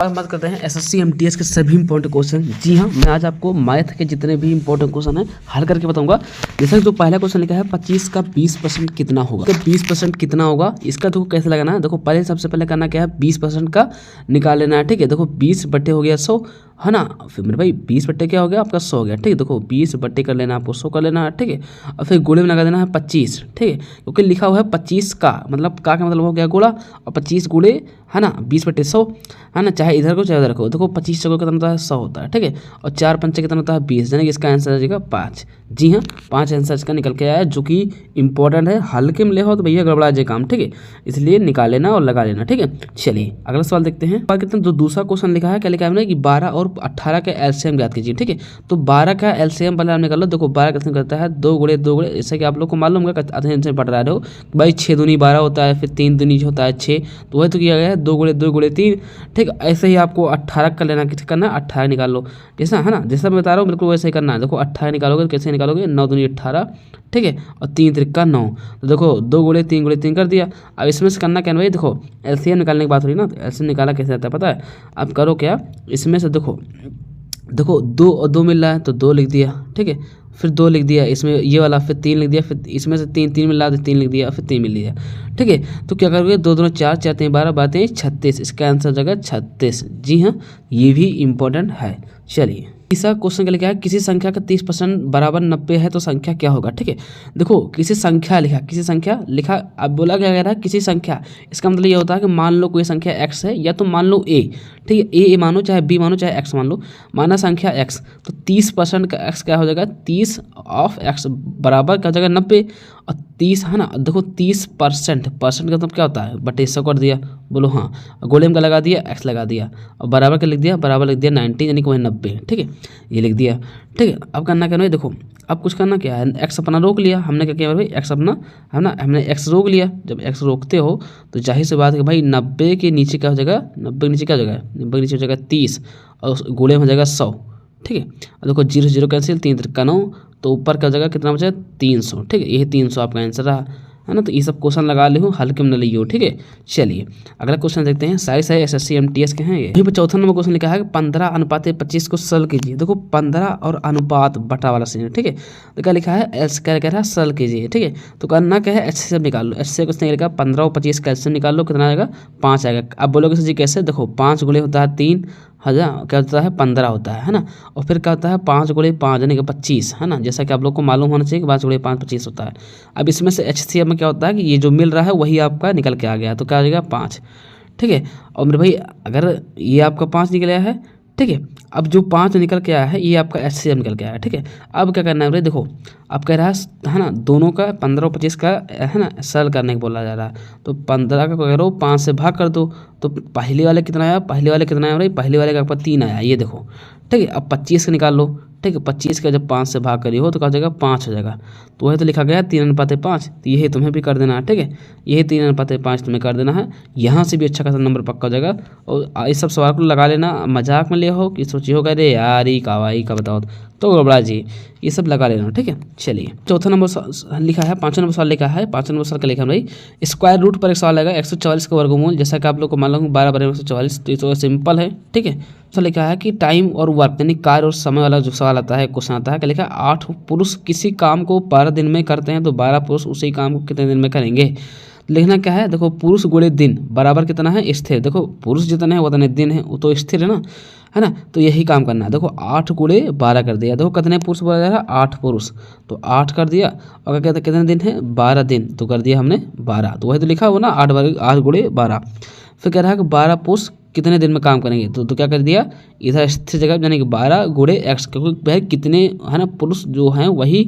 आज बात करते हैं एसएससी एमटीएस के सभी इंपॉर्टेंट क्वेश्चन। जी हाँ, मैं आज आपको मैथ के जितने भी इंपॉर्टेंट क्वेश्चन हैं हल करके बताऊंगा। जैसे जो पहला क्वेश्चन लिखा है 25 का 20% कितना होगा, तो 20% कितना होगा इसका देखो कैसे लगाना है। देखो पहले सबसे पहले करना क्या है, 20% का निकाल लेना है। ठीक है, देखो 20 बट्टे हो गया 100 है ना। फिर मेरे भाई 20 बट्टे क्या हो गया आपका 100 हो गया। ठीक है, देखो 20 बट्टे कर लेना आपको 100 कर लेना है। ठीक है, और फिर गुणे में लगा देना है 25। ठीक है, क्योंकि लिखा हुआ है 25 का मतलब का मतलब हो गया गुणा, और 25 गुणे है ना 20 बट्टे 100 है ना, चाहे इधर को चाहे उधर को। देखो 25 चौको कितना होता है 100 होता है। ठीक है, और 4 पंचे कितना होता है 20, यानी कि इसका आंसर आ जाएगा 5। जी हाँ, 5 आंसर इसका निकल के आया, जो कि इंपॉर्टेंट है। हल्के में ले हो तो भैया गड़बड़ा जाए काम। ठीक है, इसलिए निकाल लेना और लगा लेना। ठीक है, चलिए अगला सवाल देखते हैं। कितना जो दूसरा क्वेश्चन लिखा है क्या लिखा है हमने कि 12 और 18 का एलसीएम ज्ञात कीजिए। ठीक है, तो 12 का एलसीएम पहले हम निकाल लो। देखो 12 कैसे करता है 2 गुणे 2 गुणे, जैसे कि आप लोग को मालूम होगा से पढ़ रहे हो भाई 6 दूनी 12 होता है, फिर 3 दूनी होता है 6, तो वही तो किया गया है 2 गुणे 2 गुणे 3। ठीक, ऐसे ही आपको 18 कर लेना, कितना करना है 18 निकाल लो, जैसा है ना, जैसा मैं बता रहा हूँ बिल्कुल वैसे ही करना है। देखो 18 निकालोगे तो कैसे निकालोगे, 9 दूनी 18। ठीक है, और 3 त्रिका 9, तो देखो 2 गुणे 3 कर दिया। अब इसमें से करना क्या भाई, देखो एलसीएम निकालने की बात हो रही ना, तो एलसीएम निकाला कैसे आता है पता है। अब करो क्या, इसमें से देखो 2 और 2 मिल रहा है तो 2 लिख दिया। ठीक है, फिर 2 लिख दिया इसमें ये वाला, फिर 3 लिख दिया, फिर इसमें से 3 मिल रहा है तो 3 लिख दिया, फिर 3 मिल लिया। ठीक है, तो क्या करोगे 2 2 4 4 3 12 12 36, इसका आंसर हो जाएगा 36। जी हाँ, ये भी इम्पोर्टेंट है। चलिए तीसरा क्वेश्चन क्या लिखा है, किसी संख्या का 30% बराबर 90 है तो संख्या क्या होगा। ठीक है, देखो किसी संख्या लिखा अब बोला क्या कह रहा है किसी संख्या, इसका मतलब ये होता है कि मान लो कोई संख्या x है, या तो मान लो a। ठीक है, a मानो चाहे b मानो चाहे x मान लो, माना संख्या x, तो 30% का x क्या हो जाएगा 30 ऑफ x बराबर क्या हो जाएगा 90, और 30 है ना। देखो 30% का मतलब क्या होता है बटे 100 कर दिया, बोलो हाँ, गोले में का लगा दिया x लगा दिया, और बराबर का लिख दिया 90, यानी कि वही 90। ठीक है, ये लिख दिया। ठीक है, अब करना क्या है, देखो अब कुछ करना क्या है, x अपना रोक लिया हमने, क्या किया भाई x अपना है ना, हमने x रोक लिया। जब x रोकते हो तो जाहिर सी बात है भाई 90 के नीचे क्या हो जाएगा, 90 के नीचे क्या हो जाएगा, 90 के नीचे हो जाएगा 30, और गुणे में हो जाएगा 100। ठीक है, और देखो 0 0 कैंसिल, 3 त्रिका 9, तो ऊपर क्या हो जाएगा कितना बचा 300। ठीक है, यही 300 आपका आंसर रहा है ना। तो ये सब क्वेश्चन लगा ले हो, हल्के में न लियो। ठीक है, चलिए अगला क्वेश्चन देखते हैं। सारे एसएससी एमटीएस के हैं ये। यहीं पर चौथा नंबर क्वेश्चन लिखा है 15:25 को सरल कीजिए। देखो 15 और अनुपात बटा वाला सीन है। ठीक है, तो क्या लिखा है क्या कह रहा है सरल कीजिए। ठीक है, तो करना क्या है एचसीएफ निकाल लो। एचसीएफ क्वेश्चन लिखा 15 और 25 का एचसीएफ निकाल लो, कितना आएगा 5 आएगा। अब बोलोगे सर जी कैसे, देखो 5 गुणे होता है 3 हजार क्या होता है 15 होता है ना, और फिर क्या होता है 5 गुणे 5 यानी कि 25 है ना, जैसा कि आप लोग को मालूम होना चाहिए कि 5 गुणे 5 25 होता है। अब इसमें से एचसीएफ में क्या होता है कि ये जो मिल रहा है वही आपका निकल के आ गया, तो क्या आ जाएगा 5। ठीक है, और मेरे भाई अगर ये आपका 5 निकल आया है, ठीक है, अब जो 5 निकल के आया है ये आपका एचसीएफ निकल के आया है। ठीक है, अब क्या करना है भाई, देखो अब कह रहा है ना दोनों का 15 और 25 का है ना सरल करने को बोला जा रहा है, तो 15 का करो 5 से भाग कर दो, तो पहले वाले कितना आया, पहले वाले भाई, पहले वाले का आपका 3 आया, ये देखो। ठीक है, अब 25 का निकाल लो। ठीक है, 25 का जब 5 से भाग करी हो तो क्या हो जाएगा 5 हो जाएगा, तो वही तो लिखा गया 3:5, तो यही तुम्हें भी कर देना है। ठीक है, यही 3:5 तुम्हें कर देना है, यहाँ से भी अच्छा खासा नंबर पक्का हो जाएगा। और इस सब सवाल को लगा लेना, मजाक में ले हो कि सोची होगा अरे यार ये कावाई का बताओ, तो गड़बड़ा जी, ये सब लगा लेना। ठीक है, चलिए चौथा नंबर लिखा है, 5वां नंबर सवाल लिखा है, 5वां नंबर सवाल का लिखा है भाई स्क्वायर रूट पर एक सवाल आएगा 144 का वर्गमूल, जैसा कि आप लोग को मालूम 12 12 144, तो ये सिंपल है। ठीक है, तो लिखा है कि टाइम और वर्क यानी कार्य और समय वाला जो सवाल आता है क्वेश्चन आता है, क्या लिखा है 8 पुरुष किसी काम को 12 दिन में करते हैं तो 12 पुरुष उसी काम को कितने दिन में करेंगे। लिखना क्या है, देखो पुरुष गुणे दिन बराबर कितना है स्थिर, देखो पुरुष जितने हैं उतने दिन है, वो तो स्थिर है ना, तो यही काम करना है। देखो 8 गुणे 12 कर दिया, देखो कितने पुरुष बोला जा रहा है 8 पुरुष, तो 8 कर दिया, और क्या कहते कितने दिन है 12 दिन, तो कर दिया हमने 12, तो वही तो लिखा हुआ ना 8 गुणे 12। फिर कह रहा है कि 12 पुरुष कितने दिन में काम करेंगे, तो क्या कर दिया इधर स्थिर जगह यानी कि 12 गुणे x, क्योंकि भाई कितने है ना पुरुष जो हैं वही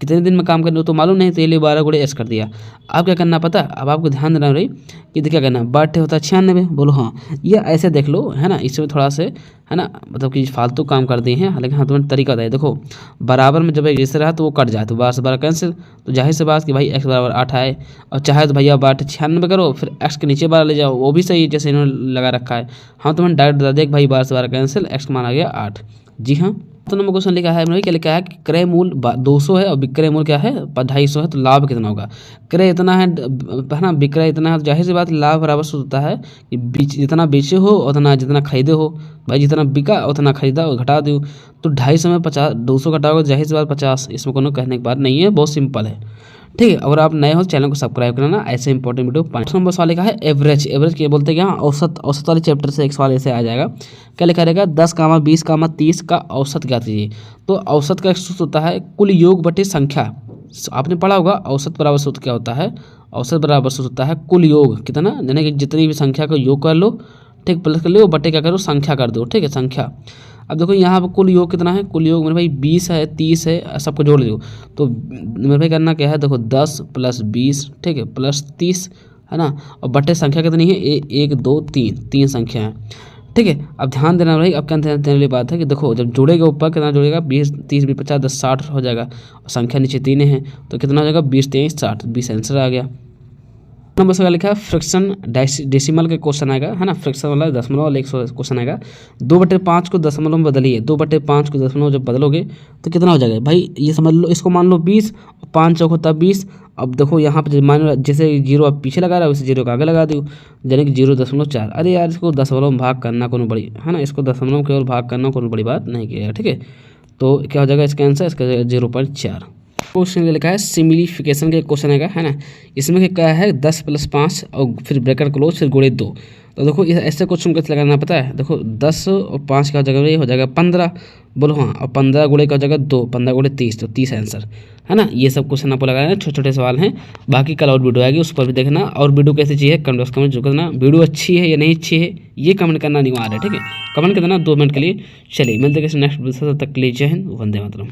कितने दिन में काम करेंगे तो मालूम नहीं, तो ये लिए 12 गुणे x कर दिया। अब क्या करना पता, अब आपको ध्यान देना रही कि क्या करना, बटे होता है 96, बोलो हाँ, ये ऐसे देख लो है ना, इसमें थोड़ा से है ना मतलब कि फालतू काम कर दिए हैं, हालांकि हाँ तुम्हें तरीका है। देखो बराबर में जब जैसे रहा तो वो कट जाए, तो 12 से 12 कैंसिल, तो जाहिर से बात कि भाई x बराबर 8 आए, और चाहे तो भैया 96 करो, फिर x के नीचे 12 ले जाओ, वो भी सही है जैसे इन्होंने लगा रखा है। हाँ तुम्हें डायरेक्ट देख भाई 12 से 12 कैंसिल, x मान आ गया 8। जी हाँ, तो नंबर क्वेश्चन लिखा है मैंने क्या लिखा है कि क्रय मूल 200 है और विक्रय मूल क्या है 250 है, तो लाभ कितना होगा। क्रय इतना है ना, विक्रय इतना है, तो जाहिर सी बात लाभ बराबर सूत्र होता है कि जितना बेचे हो उतना जितना खरीदे हो। भाई जितना बिका उतना खरीदा और घटा दो, तो 250 में 50 200 घटाओगे जाहिर सी बात 50। इसमें कोनो कहने की बात नहीं है, बहुत सिंपल है। ठीक है, अगर आप नए हो चैनल को सब्सक्राइब करना, ऐसे इंपॉर्टेंट वीडियो। 5 नंबर सवाल लिखा है एवरेज। एवरेज क्या बोलते हैं, यहाँ औसत वाले चैप्टर से एक सवाल ऐसे आ जाएगा। क्या लिखा रहेगा 10, 20, 30 का औसत ज्ञात कीजिए। तो औसत का सूत्र होता है कुल योग बटे संख्या। आपने पढ़ा होगा औसत बराबर सूत्र क्या होता है। औसत बराबर सूत्र होता है कुल योग कितना, यानी कि जितनी भी संख्या का योग कर लो, ठीक, प्लस कर लो, बटे क्या करो संख्या कर दो। ठीक है, संख्या। अब देखो यहाँ पर कुल योग कितना है, कुल योग मेरे भाई 20 है, 30 है, सबको जोड़ दो। तो मेरे भाई करना क्या है, देखो 10 + 20, ठीक है, + 30 है ना, और बटे संख्या कितनी है 1 2 3, 3 संख्या है। ठीक है, अब ध्यान देना भाई, अब क्या ध्यान देने वाली बात है कि देखो जब जोड़ेगा ऊपर कितना जोड़ेगा 20 30 20 50 10 60 हो जाएगा, और संख्या नीचे 3 है, तो कितना हो जाएगा 20 23 60, 20 आंसर आ गया। नंबर से लिखा है फ्रैक्शन डेसिमल के क्वेश्चन आएगा, है ना, फ्रैक्शन वाला दशमलव वाला 100 क्वेश्चन आएगा। 2/5 को दशमलव में बदलिए। 2/5 को दशमलव जब बदलोगे तो कितना हो जाएगा भाई, ये समझ लो, इसको मान लो 20, 5 चौक होता है 20। अब देखो यहाँ पे मान लो जैसे 0 आप पीछे लगा रहा है, वैसे 0 का आगे लगा दो, यानी कि 0.4। अरे यार इसको दशमलव में भाग करना कोनो बड़ी, है ना, इसको दशमलव केवल भाग करना कोनो बड़ी बात नहीं किया। ठीक है, तो क्या हो जाएगा इसका आंसर, इसका 0.4। क्वेश्चन लिखा है सिम्प्लीफिकेशन का क्वेश्चन है ना। इसमें क्या है 10 + 5 और फिर ब्रैकेट क्लोज फिर गुणे 2। तो देखो ऐसे क्वेश्चन कैसे लगाना पता है, देखो 10 और 5 क्या हो जाएगा, ये हो जाएगा 15, बोलो हाँ, और 15 गुणे का हो जाएगा 2, 15 गुणे 30, तो 30 आंसर है ना। ये सब क्वेश्चन आपको लगाना है, छोटे छोटे सवाल हैं। बाकी कल और वीडियो आएगी, उस पर भी देखना। और वीडियो कैसी चाहिए कमेंट बॉक्स में जो करना, वीडियो अच्छी है या नहीं अच्छी है ये कमेंट करना अनिवार्य है। ठीक है, कमेंट कर देना 2 मिनट के लिए। चलिए मिलते हैं नेक्स्ट वीडियो, तब तक के लिए जय हिंद, वंदे मातरम।